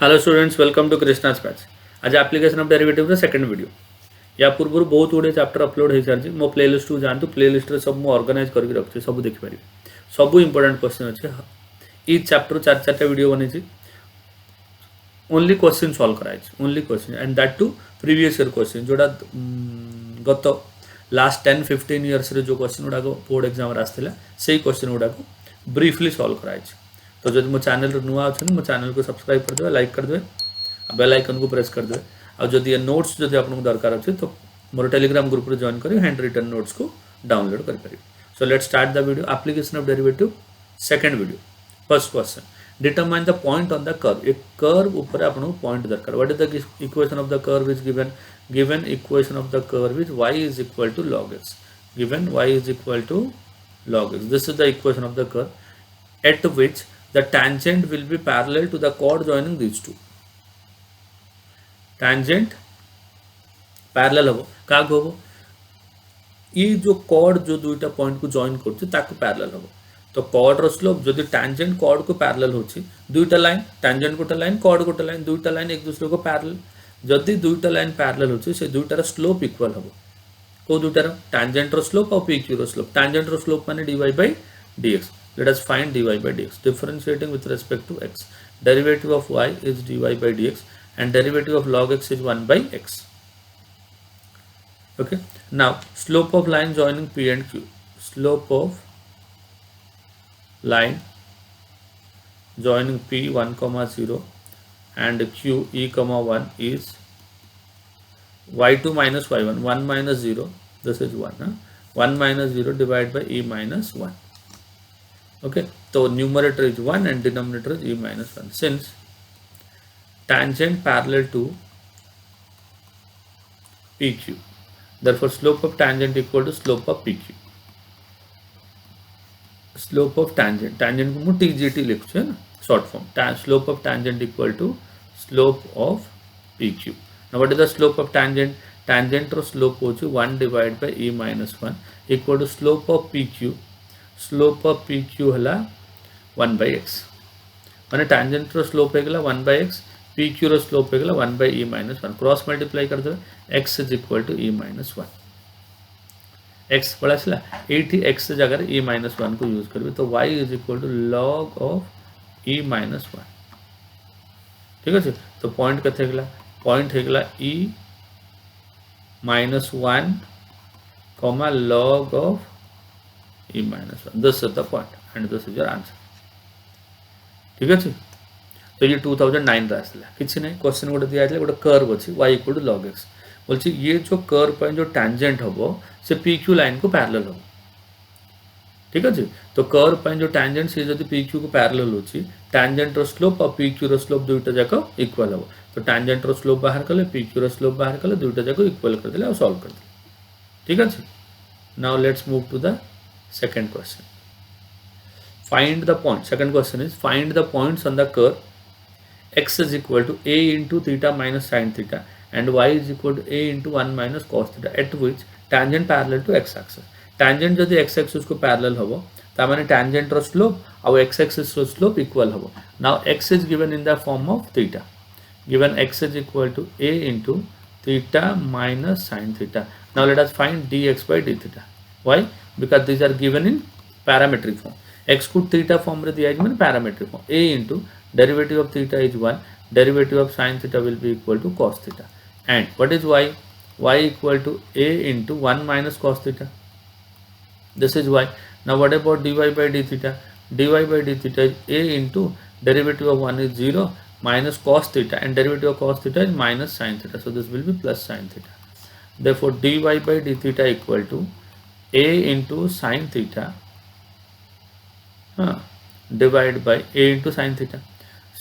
Hello students, welcome to Krishna's batch. आज application of derivative second video. या पूर्व बहुत गुड़े चैप्टर अपलोड हो सारी मो प्लेलिस्ट को जातु प्लेलिस्ट सब मुझे ऑर्गेनाइज करके रखी सब देखिपारे सब इंपोर्टेंट क्वेश्चन अच्छे ईच चैप्टर चार चार्टा वीडियो बनी ओनली क्वेश्चन सॉल्व कराई only question and that too previous year question जोड़ा गत लास्ट 10-15 इयर्स जो क्वेश्चन गुड़ाक बोर्ड एग्जाम आसाला से क्वेश्चन गुड़ाक ब्रीफली सॉल्व कराई। तो जब मो चैनल नुआ अच्छे मो चैनल को सब्सक्राइब करदे, लाइक करदे, बेल आइकन को प्रेस करदे। आदि नोट्स जब आपको दरकार अच्छे तो मोर टेलीग्राम ग्रुप जॉइन कर हैंड रिटन नोट्स को डाउनलोड करें। So let's start the video application of derivative second video. First question, determine the point on the curve. एक कर्व ऊपर आपको पॉइंट दरकार। What is the equation of the curve is given equation of the curve is y is equal to log x। Given y is equal to log x। This is the equation of the curve at which the tangent will be parallel to the chord joining these two। tangent parallel होबो का होबो ये जो chord जो दुईटा point को join करछ ताको पैरेलल होबो। तो chord रो स्लोप जदि tangent chord को पैरेलल होछि दुईटा लाइन tangent गोटा लाइन chord गोटा लाइन दुईटा लाइन एक दूसरे को पैरेलल जदि दुईटा लाइन पैरेलल होछि से दुईटार स्लोप इक्वल होबो। को दुईटार tangent रो स्लोप और pq रो स्लोप। tangent रो स्लोप माने dy by dx। Let us find dy by dx differentiating with respect to x। Derivative of y is dy by dx and derivative of log x is 1 by x। Okay, now slope of line joining p and q। Slope of line joining p 1, 0 and q e, 1 is y2 minus y1। 1 minus 0, this is 1 huh? 1 minus 0 divided by e minus 1। Okay, so numerator is 1 and denominator is e minus 1 since tangent parallel to pq, therefore slope of tangent equal to slope of pq। slope of tangent को मु tgt लिखछु है short form। slope of tangent equal to slope of pq। now what is the slope of tangent? tangent रो slope होछु 1 divided by e minus 1 equal to slope of pq। Slope of pq हला 1 by x माने tangent रो slope हेगला 1 by x, pq रो slope हेगला 1 by e minus 1। Cross multiply कर दे x is equal to e minus 1। x बड़ा आसला एठी x जगह e minus 1 को यूज करबे तो y is equal to log of e minus 1। ठीक है तो पॉइंट कथे हेगला point हेगला e minus 1 comma log of e minus 1। this is the point and this is your answer। ठीक है तो ये 2009 आसला किसी नहीं क्वेश्चन गोटे दिया गोटे कर्व अच्छी y equal to log x बोलছি ये जो कर्व पर जो टैंजेंट हम से pq लाइन को पैरेलल हो। ठीक है तो कर्व पर जो टैंजेंट से जब pq को पैरेलल होची टैंजेंट रो स्लोप और pq रो स्लोप दुईटा जाक इक्वल हो। तो टैंजेंट रो स्लोप बाहर कले pq रो स्लोप बाहर कले दुईटा जाक इक्वल कर देले और सॉल्व कर देले। ठीक है now let's move to the second question। find the point। second question is find the points on the curve x is equal to a into theta minus sin theta and y is equal to a into 1 minus cos theta at which tangent parallel to x axis। tangent जदि x axis को parallel होबो ता माने tangent रो slope और x axis रो slope equal होबो। now x is given in the form of theta। given x is equal to a into theta minus sin theta। now let us find dx by d theta। why? because these are given in parametric form। x को theta form रे दिया है parametric form। a into derivative of theta is 1, derivative of sin theta will be equal to cos theta and what is y? y equal to a into 1 minus cos theta। this is y। now what about dy by d theta? dy by d theta is a into derivative of 1 is 0 minus cos theta and derivative of cos theta is minus sin theta, so this will be plus sin theta। therefore dy by d theta equal to a into sin theta divided by a into sin theta।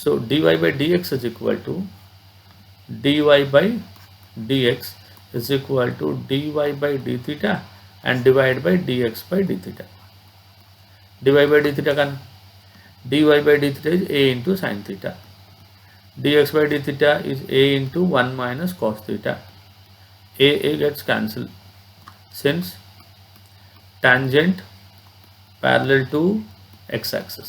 so dy by dx is equal to dy by dx is equal to dy by d theta and divided by dx by d theta। dy by d theta can dy by d theta is a into sin theta, dx by d theta is a into 1 minus cos theta। a gets cancelled since tangent parallel to x axis।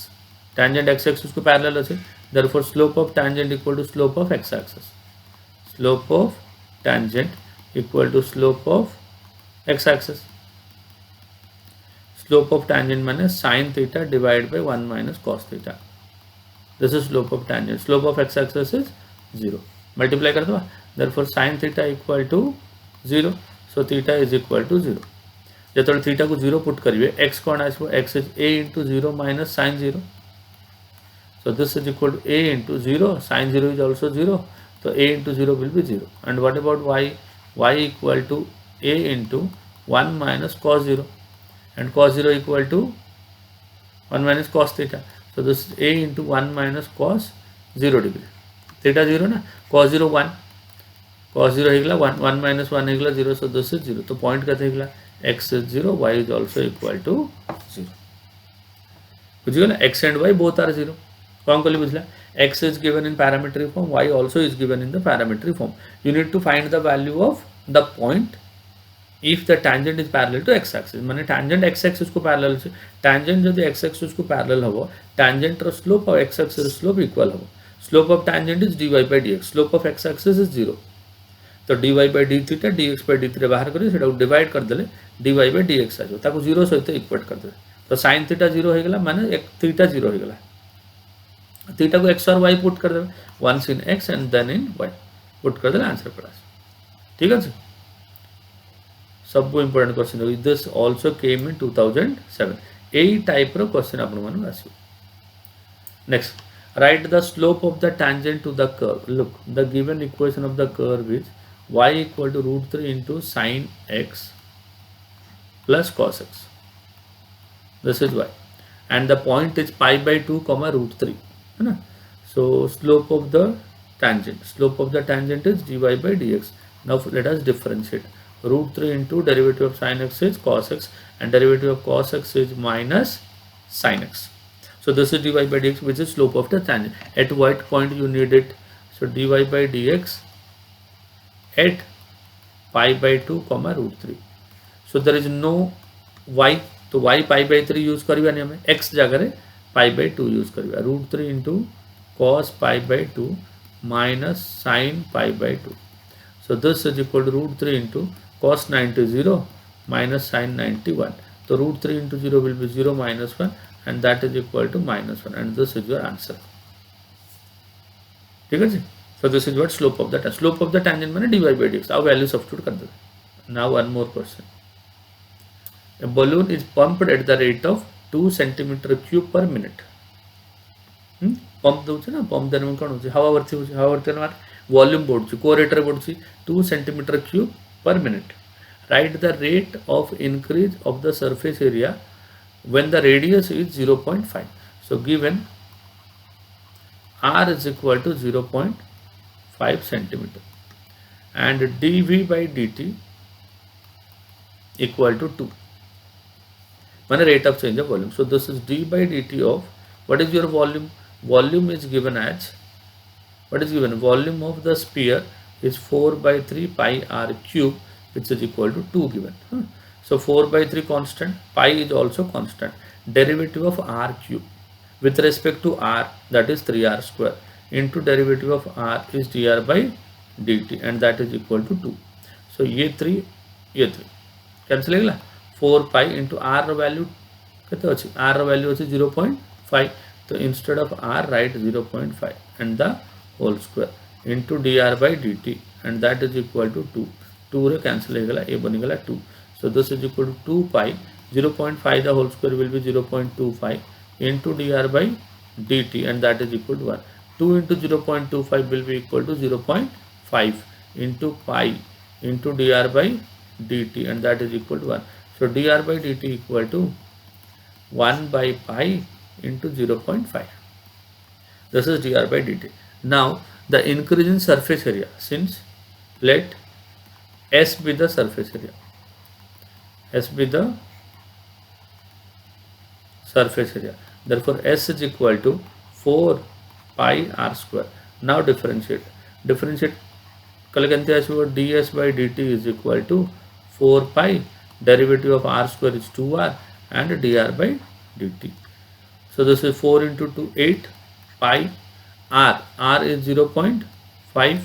tangent x axis को parallel अच्छे Therefore, slope of tangent equal to slope of x-axis. Slope of tangent equal to slope of x-axis. Slope of tangent means sin theta divided by 1 minus cos theta. This is slope of tangent. Slope of x-axis is 0. Multiply कर दो. Therefore, sin theta equal to 0. So theta is equal to 0. जब theta को 0 put करिए, x कौन आए? x is a into 0 minus sin 0. So this is equal to a into 0. Sin 0 is also 0. So a into 0 will be 0. And what about y? Y equal to a into 1 minus cos 0. And cos 0 equal to 1 minus cos theta. So this is a into 1 minus cos 0 degree. Theta 0 na, cos 0 1, cos 0 है 1, 1 minus 1 है 0. So this is 0. तो point कहते हैं x is 0, y is also equal to 0. बुझिए ना, x and y both are 0. कौन को बुझला? X is given in parametric form, y also is given in the parametric form. You need to find the value of the point if the tangent is parallel to x-axis. माने tangent x-axis को parallel से, tangent जब x-axis को parallel हो, tangent और slope और x-axis slope equal हो. Slope of tangent is dy by dx. Slope of x-axis is 0. तो dy by d theta dx by d theta बाहर करिए, सेटा डिवाइड कर देले dy by dx आ जाओ, ताको 0 सहित इक्वेट कर दे. तो sin theta 0 हो गला, माने एक theta 0 हो गला. थीटा को x और y पुट कर दे, once in x and then in y put कर दे, आंसर पड़ा. ठीक है. सब इंपोर्टेंट क्वेश्चन है. This also came in 2007. एई टाइप रो क्वेश्चन आपन मानु आसी. Next, write the slope of the tangent to the curve. Look, the given equation of the curve is y equal to root 3 into sin x plus cos x. This is y. And the point is pi by 2 comma root 3. So slope of the tangent is dy by dx. Now let us differentiate. Root 3 into derivative of sin x is cos x, and derivative of cos x is minus sin x. So this is dy by dx, which is slope of the tangent. At what point you need it? So dy by dx at pi by 2 comma root 3. So there is no y, तो y pi by 3 use करिया नहीं, हमें x जगह pi by 2 use करिया. root 3 into cos pi by 2 minus sin pi by 2. So this is equal to root 3 into cos 90 0 minus sin 91. So root 3 into 0 will be 0 minus 1, and that is equal to minus 1, and this is your answer. ठीक है जी. So this is what slope of the tangent. Slope of the tangent माने dy by dx. अब value substitute कर दे. Now one more question. A balloon is pumped at the rate of 2 centimeter cube per minute. Pump दउछ ना, pump देने में कौन होची? हवा भर्ती होची. हवा भर्ती माने volume बढ़ुची, कोरेटर बढ़ुची 2 centimeter cube per minute. Write the rate of increase of the surface area when the radius is 0.5. So given r is equal to 0.5 centimeter and dv by dt equal to 2. One rate of change of volume. So this is d by dt of, what is your volume? Volume is given as, what is given? Volume of the sphere is 4 by 3 pi r cube, which is equal to 2 given. So 4 by 3 constant, pi is also constant. Derivative of r cube with respect to r, that is 3r square, into derivative of r is dr by dt, and that is equal to 2. So ये 3 cancel हो गला. 4 pi into r value कितने अच्छी? R value अच्छी 0.5. तो instead of r write 0.5 and the whole square into dr by dt, and that is equal to 2. 2 रे cancel हो गला, ये बनी गला 2. So this is equal to 2 pi 0.5, the whole square will be 0.25 into dr by dt, and that is equal to 1. 2 into 0.25 will be equal to 0.5 into pi into dr by dt, and that is equal to 1. So dr by dt equal to 1 by pi into 0.5. This is dr by dt. Now the increase in surface area, since let S be the surface area. S be the surface area. Therefore S is equal to 4 pi r square. Now differentiate. Differentiate ds by dt is equal to 4 pi, derivative of r square is 2r, and dr by dt. So this is 4 into 2, 8 pi r is 0.5,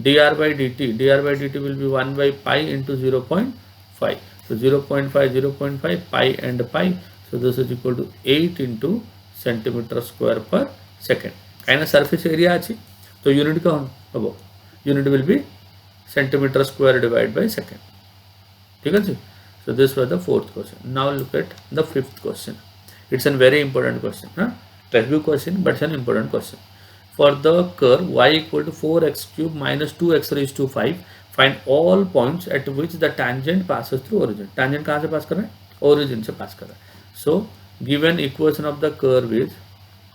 dr by dt will be 1 by pi into 0.5. So 0.5, 0.5, pi and pi. So this is equal to 8 into centimeter square per second. Kind of surface area achi. So unit ka habo. Unit will be centimeter square divided by second. Okay? So this was the fourth question. Now look at the fifth question. It's a very important question. Review question, but it's an important question. For the curve y equal to 4x cube minus 2x raised to 5, find all points at which the tangent passes through origin. Tangent कहाँ से pass कर रहा है? Origin से pass कर रहा है. So given equation of the curve is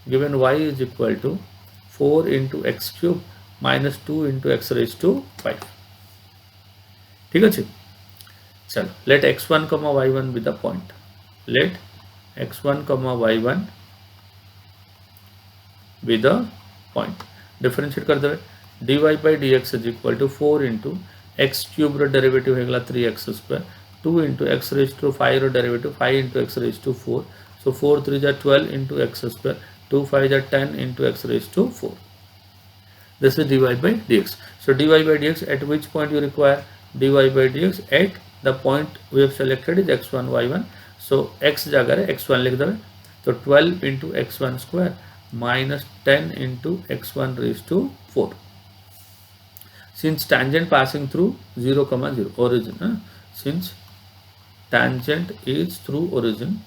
given y is equal to 4 into x cube minus 2 into x raised to 5. ठीक है जी? चलो, let x1 comma y1 be the point. Let x1 comma y1 be the point. Differentiate कर देवे. dy by dx is equal to 4 into x cube row derivative है गला 3x square, 2 into x raised to 5 row derivative 5 into x raised to 4. So 4 3 is 12 into x square, 2 5 is 10 into x raised to 4. This is dy by dx. So dy by dx at which point you require dy by dx? At the point we have selected is x1 y1. So x जगह है x1 लिख देवे. तो 12 into x1 square minus 10 into x1 raised to 4. Since tangent passing through 0, 0 origin, since tangent is through origin,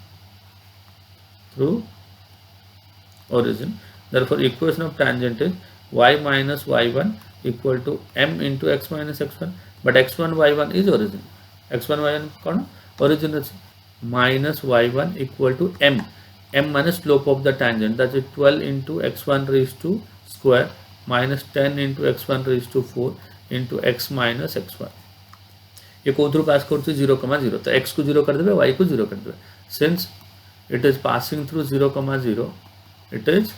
therefore equation of tangent is y minus y1 equal to m into x minus x1, but x1 y1 is origin. x1 y1 कौन origin है? Minus y1 equal to m minus slope of the tangent, that is 12 into x1 raised to square minus 10 into x1 raised to 4 into x minus x1. ये को through pass करते 0, 0, तो x को 0 कर देवे, y को 0 कर देवे. Since it is passing through 0, 0, it is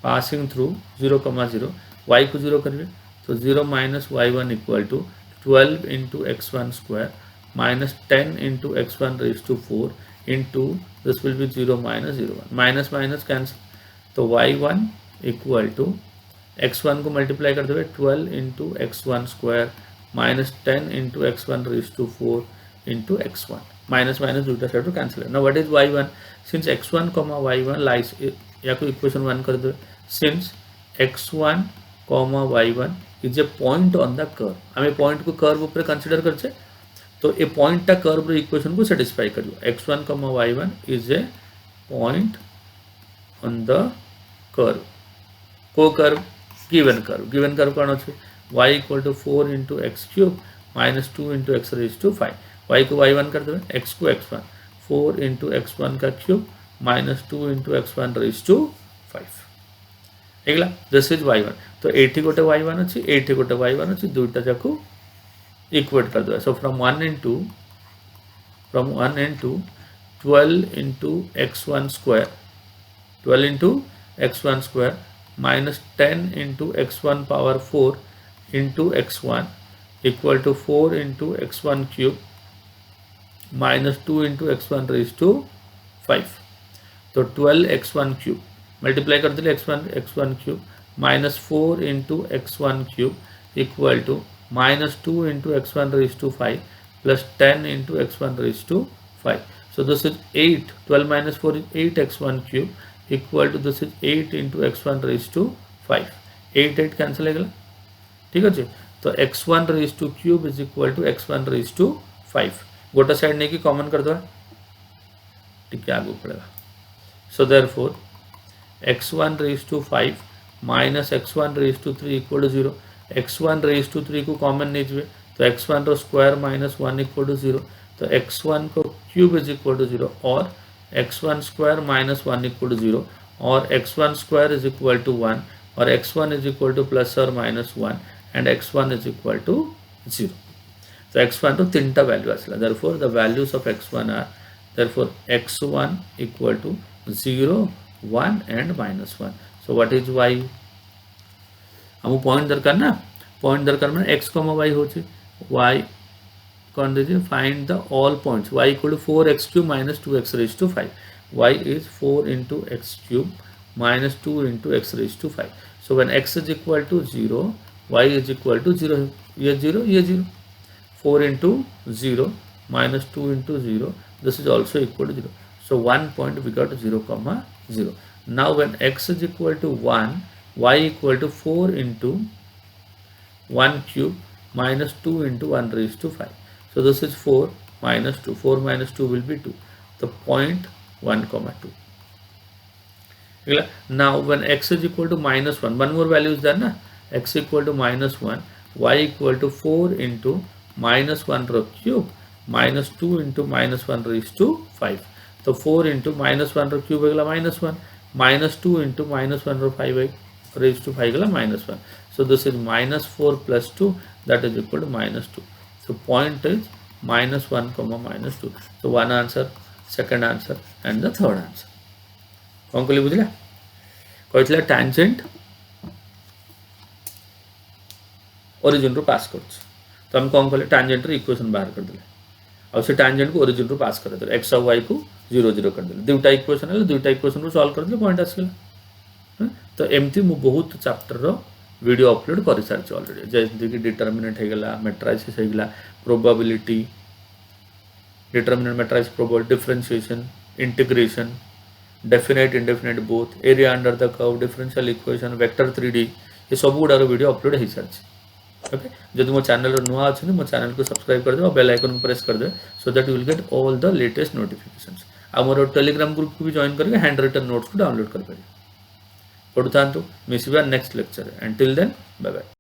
passing through 0, 0, y को 0 करिए, तो 0 minus y1 equal to 12 into x1 square minus 10 into x1 raised to 4 into this will be 0 minus 0 1, minus minus cancel. तो y1 equal to x1 को multiply कर देवे 12 into x1 square minus 10 into x1 raised to 4 into x1, minus minus दूसरा side तो cancel है. Now what is y1? Since x1 comma y1 lies, या को equation 1 कर देवे. Since x1 comma y1 is a point on the curve, हमें point को curve ऊपर कंसीडर करछे, तो ए पॉइंट टा कर्व रो इक्वेशन को सेटिस्फाई करियो. x1 y1 is a point on the curve. को कर्व given curve कौन अछि? y equal to 4 into x cube minus 2 into x raised to 5. y को y1 कर देवे, x को x1, 4 into x1 का cube minus 2 into x1 raised to 5. एगला this is y1. तो 80 गोटे y1 अछि, 80 गोटे y1 अछि, दुईटा जाको इक्वेट कर देवे. So from 1 and 2 12 into x1 square, 12 into x1 square minus 10 into x1 power 4 into x1 equal to 4 into x1 cube minus 2 into x1 raised to 5. तो 12 x1 cube मल्टीप्लाई कर दिले x1 cube minus 4 into x1 cube equal to minus 2 into x1 raised to 5 plus 10 into x1 raised to 5. So this is 8. 12 minus 4 is 8 x1 cube equal to this is 8 into x1 raised to 5. 8 cancel है गला, ठीक है जी. तो x1 raised to cube is equal to x1 raised to 5. गोटा side नहीं की common कर दो, ठीक है, आगे पड़ेगा. So therefore x1 raised to 5 minus x1 raised to 3 equal to 0. x1 raised to 3 को कॉमन नहीं चाहिए, तो x1 रो स्क्वायर माइनस 1 इक्वल टू 0. तो x1 को क्यूब इज इक्वल टू 0 और x1 square minus 1 equal to 0 और x1 square is equal to 1 और x1 is equal to plus और minus 1 and x1 is equal to 0. तो x1 तो तीनटा value आसला. therefore the values of x1 are therefore x1 equal to 0, 1 and minus 1. so what is y? हमको point दरकार ना, point दरकार में x, y होची. y कौन दीजिए? Find the all points. y equal to 4x cube minus 2x raise to 5. y is 4 into x cube minus 2 into x raised to 5. So when x is equal to 0, y is equal to 0. Here 0, here 0. 4 into 0 minus 2 into 0. This is also equal to 0. So 1 point we got 0 comma 0. Now when x is equal to 1, y equal to 4 into 1 cube minus 2 into 1 raised to 5. So this is 4 minus 2. 4 minus 2 will be 2. The point 1 comma 2. Now when x is equal to minus 1, one more value is there na? X equal to minus 1, y equal to 4 into minus 1 row cube minus 2 into minus 1 raised to 5. So 4 into minus 1 row cube is minus 1, minus 2 into minus 1 row 5 raised to 5 is minus 1. So this is minus 4 plus 2, that is equal to minus 2. So point is minus 1 comma minus 2. So one answer, second answer and the third answer. कौन कहले बुझला कहथिला tangent origin रो पास करछ तो हम कौन कहले tangent रो equation बाहर कर देले और से टैंजेंट को ओरिजिन रो पास कर देले x और y को 0 0 कर देले दुटा इक्वेशन है दुटा इक्वेशन रो सॉल्व कर देले पॉइंट आसला तो एमती मु बहुत चैप्टर रो वीडियो अपलोड कर सारछ ऑलरेडी जैसे कि डिटरमिनेंट हे गेला मैट्रिसेस हे गेला probability determinant matrix probability differentiation integration definite indefinite both area under the curve differential equation vector 3D ये सब गुडार वीडियो अपलोड हो सारी ओके जब मो चैनल नुआ अच्छे मो चैनल को सब्सक्राइब कर दे और बेल आइकन को प्रेस कर दे so that you will get all the latest notifications आ मोर टेलीग्राम ग्रुप को भी जॉइन करके हैंड रिटन नोट्स को डाउनलोड कर पारे पढ़ुता मिसिबा next lecture until then bye bye.